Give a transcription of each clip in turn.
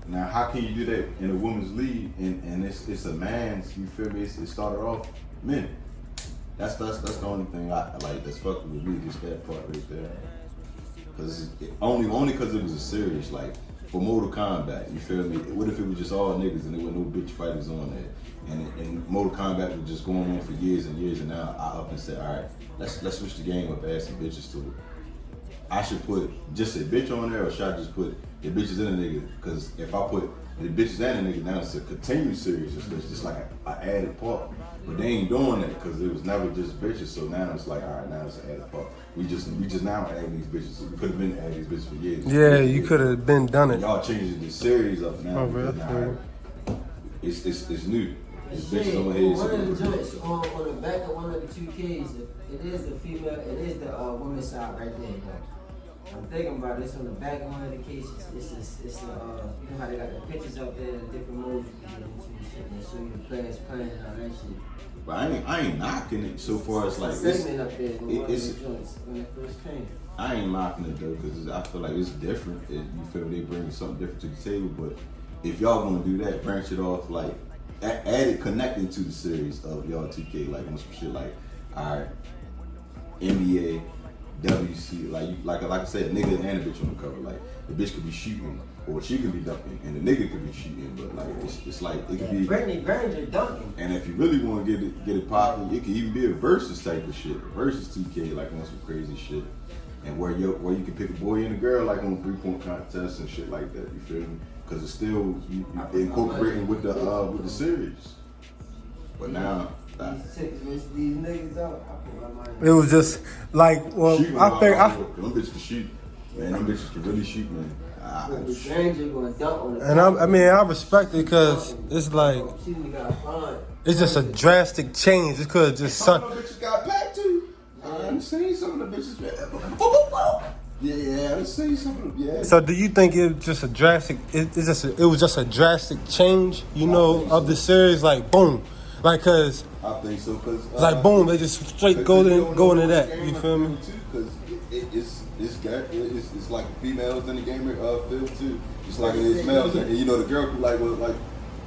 now how can you do that in a women's league and it's a man's? You feel me? It started off men. That's the only thing I like that's fucking with me. Just that part right there. Cause only because it was a series like for Mortal Kombat. You feel me? What if it was just all niggas and there were no bitch fighters on there? And Mortal Kombat was just going on for years and years, and now I up and said, all right, let's switch the game up, add some bitches to it. I should put just a bitch on there, or should I just put the bitches in a nigga? Because if I put the bitches and a nigga, now it's a continued series. It's just like an added part. But they ain't doing that because it was never just bitches. So now it's like, all right, now it's an added part. We just now adding these bitches. We could have been adding these bitches for years. Yeah, you could have been done it. Y'all changing the series up now. It's new. It's bitches on the head. One of the joints on the back of one of the 2Ks, it is the female, it is the women's side right there, though. I'm thinking about this on the back of one of the cases. It's the you know how they got the pictures up there, the different moves you can get into and shit. They show you the players playing and all that shit. But I ain't knocking it so far as like segment up there in one of the joints when it first came. I ain't knocking it though because I feel like it's different. You feel me? They bring something different to the table. But if y'all gonna do that, branch it off like add it connecting to the series of y'all 2K like on some shit like alright NBA. WC, like I said, a nigga and a bitch on the cover. Like the bitch could be shooting, or she could be dunking, and the nigga could be shooting. But like it's like it could be. Brittany Granger dunking. And if you really want to get it popping, it could even be a versus type of shit, versus 2K, like on some crazy shit, and where you can pick a boy and a girl like on 3-point contests and shit like that. You feel me? Because it's still you incorporating with the series. But now. These niggas out. It was just like, well, shooting I think them bitches can shoot, man. Them bitches can really shoot, man. And I respect it because it's like it's just a drastic change. It could just some of the bitches got packed too. I've seen some of the bitches. Yeah, I've seen some of them. Yeah. So do you think it was just a drastic? It was just a drastic change, of the series. Like boom, like cause. I think so, cause like boom, they just straight go into that. You feel me? Because it's like females in the gamer field too, just like it is males. And the girl could like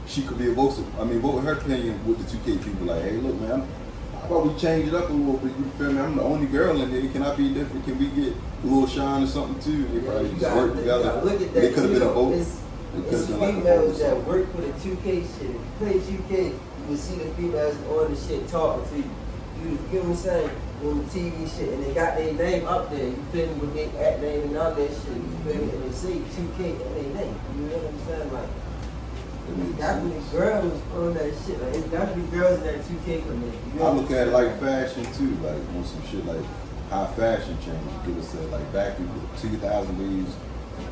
she could be evasive. I mean, what was her opinion with the 2K people? Like, hey, look, man, how about we change it up a little bit? You feel me? I'm the only girl in there. Can I be different? Can we get a little shine or something too? They probably just work together. Look at that. It could have been a vote. It's females that work for the 2K shit. Play 2K. You see the females on the shit talking to you. You get what I'm saying? On the TV shit, and they got their name up there. You feel me? With their at name and all that shit. You feel me? And they say 2K and their name. You know what I'm saying? Like, it's definitely girls on that shit. Like, it's definitely girls in that 2K community. I look at it like fashion too, like on some shit like how fashion changed. Give us like back in the 2000 days,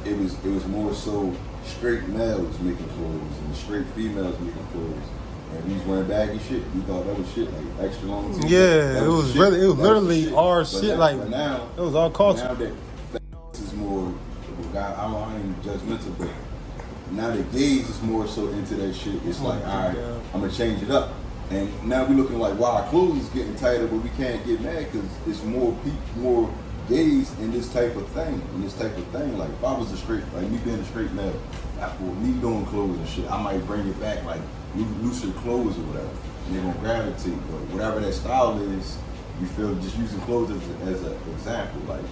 it was more so straight males making clothes and straight females making clothes. And we was wearing baggy shit. We thought that was shit, like extra long. Yeah, it was literally our shit. Like now, it was our culture. Now that is more, I ain't judgmental, but now the gays is more so into that shit. It's like, all right, I'm gonna change it up. And now we looking like, wow, our clothes is getting tighter, but we can't get mad because it's more gays in this type of thing. Like if I was like me being a straight male, after me doing clothes and shit, I might bring it back like looser clothes or whatever, and they're gonna gravitate. But whatever that style is, you feel just using clothes as an example. Like,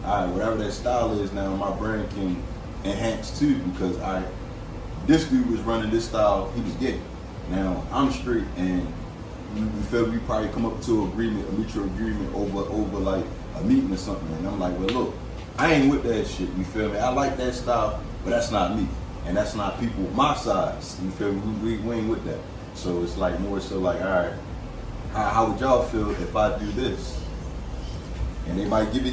all right, whatever that style is now, my brand can enhance too because this dude was running this style, he was gay. Now I'm straight, and you feel we probably come up to a mutual agreement over like a meeting or something. And I'm like, well, look, I ain't with that shit. You feel me? I like that style, but that's not me. And that's not people my size. You feel me? We ain't with that. So it's like more so like, all right, how would y'all feel if I do this? And they might give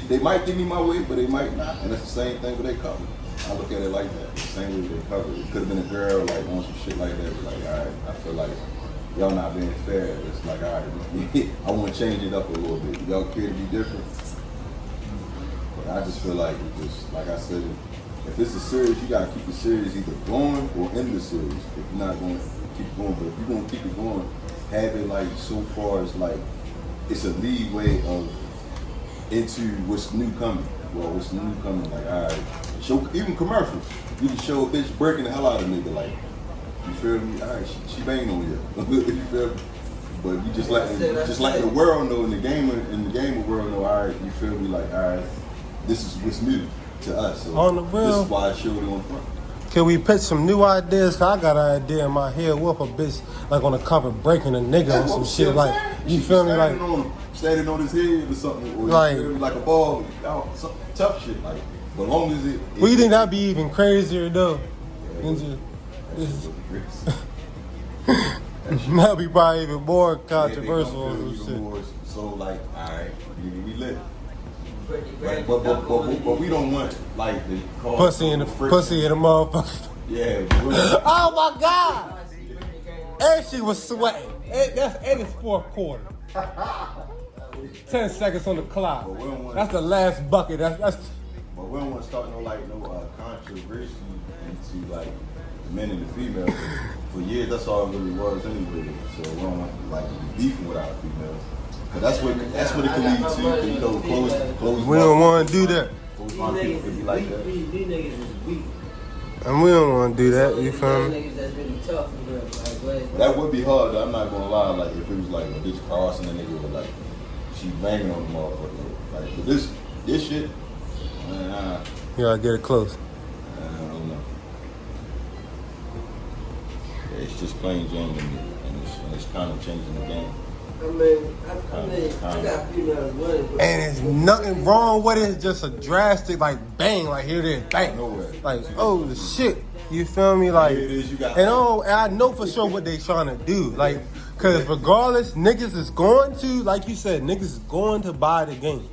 me my way, but they might not. And that's the same thing with their cover. I look at it like that. The same way with their cover. It could have been a girl like on some shit like that. But like, all right, I feel like y'all not being fair. It's like, all right, I want to change it up a little bit. Y'all care to be different? But I just feel like it just, like I said, if it's a series, you gotta keep the series either going or end the series. If you're not going to keep it going, but if you're gonna keep it going, have it like so far as like it's a leeway of into what's new coming. Well, what's new coming? Like, all right, show even commercials. You can show a bitch breaking the hell out of a nigga, like, you feel me? All right, she banged on you. You feel me? But you just let the world know, in the gamer world know. All right, you feel me? Like, all right, this is what's new to us. So on the real, this is why I showed it on front. Can we pitch some new ideas? Cause I got an idea in my head. What if a bitch like on the cover breaking a nigga or some shit like? You feel me? Like standing on his head or something, or like, you feel me? Like a ball, some tough shit. Like, but as long as it. Well, you think that'd be even crazier though? That'd be probably even more controversial or some shit. More, so like, alright, we lit. But we don't want like the pussy in the motherfucker. Yeah. Oh my god! And she was sweating. And it's fourth quarter. 10 seconds on the clock. That's the last bucket. That's. But we don't want to start no controversy into like the men and the females. For years, that's all it really was anyway. So we don't want to like be beefing with our females. Cause that's what it can lead to. You know, close. We don't want to do that. Close mind people could be like that. These niggas is weak. And we don't want to do that. You feel me? Niggas that's really tough for real. Like, that would be hard. Though. I'm not gonna lie. Like if it was like a bitch crossing a nigga with like she banging on the motherfucker. Like but this shit. You gotta get it close. I don't know. Yeah, it's just plain Jane to me, and it's kind of changing the game. I got females winning. And there's nothing wrong with it. It's just a drastic, like, bang, like, here it is, bang. Nowhere. Like, oh, the shit. You feel me? Like, Here it is, you got and I know for sure what they trying to do. Like, because regardless, niggas is going to, like you said, niggas is going to buy the game.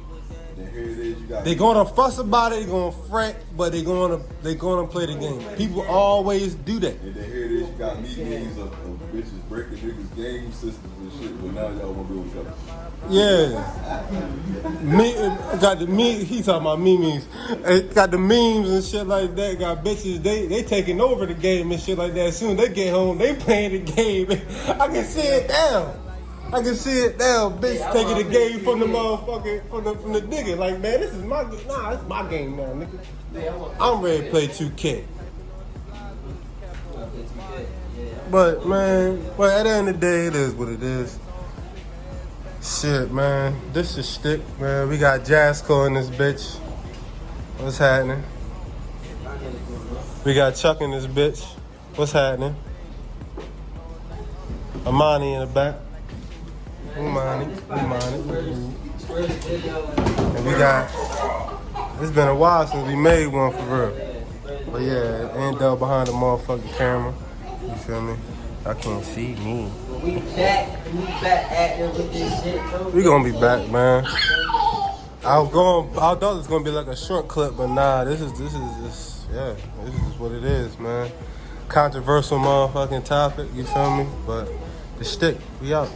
Then here it is, you got. They gonna fuss about it, they gonna fret, but they gonna play the game. People always do that. And then here it is, you got meetings of bitches breaking niggas' game systems and shit, but now y'all wanna be with each other. Yeah. Got the he talking about memes. Got the memes and shit like that. Got bitches, they taking over the game and shit like that. As soon as they get home, they playing the game. I can see it now. Bitch taking the game from the motherfucker, from the nigga. Like, man, this is my game. Nah, it's my game now, nigga. I'm ready to play 2K. But, man, at the end of the day, it is what it is. Shit, man. This is stick, man. We got Jasco in this bitch. What's happening? We got Chuck in this bitch. What's happening? Amani in the back. Umani. And we got, it's been a while since we made one for real. But yeah, Endo behind the motherfucking camera. You feel me? I can't see me. We back acting with this shit. We gonna be back, man. I thought it was gonna be like a short clip, but nah, this is what it is, man. Controversial motherfucking topic, you feel me? But the stick, we out.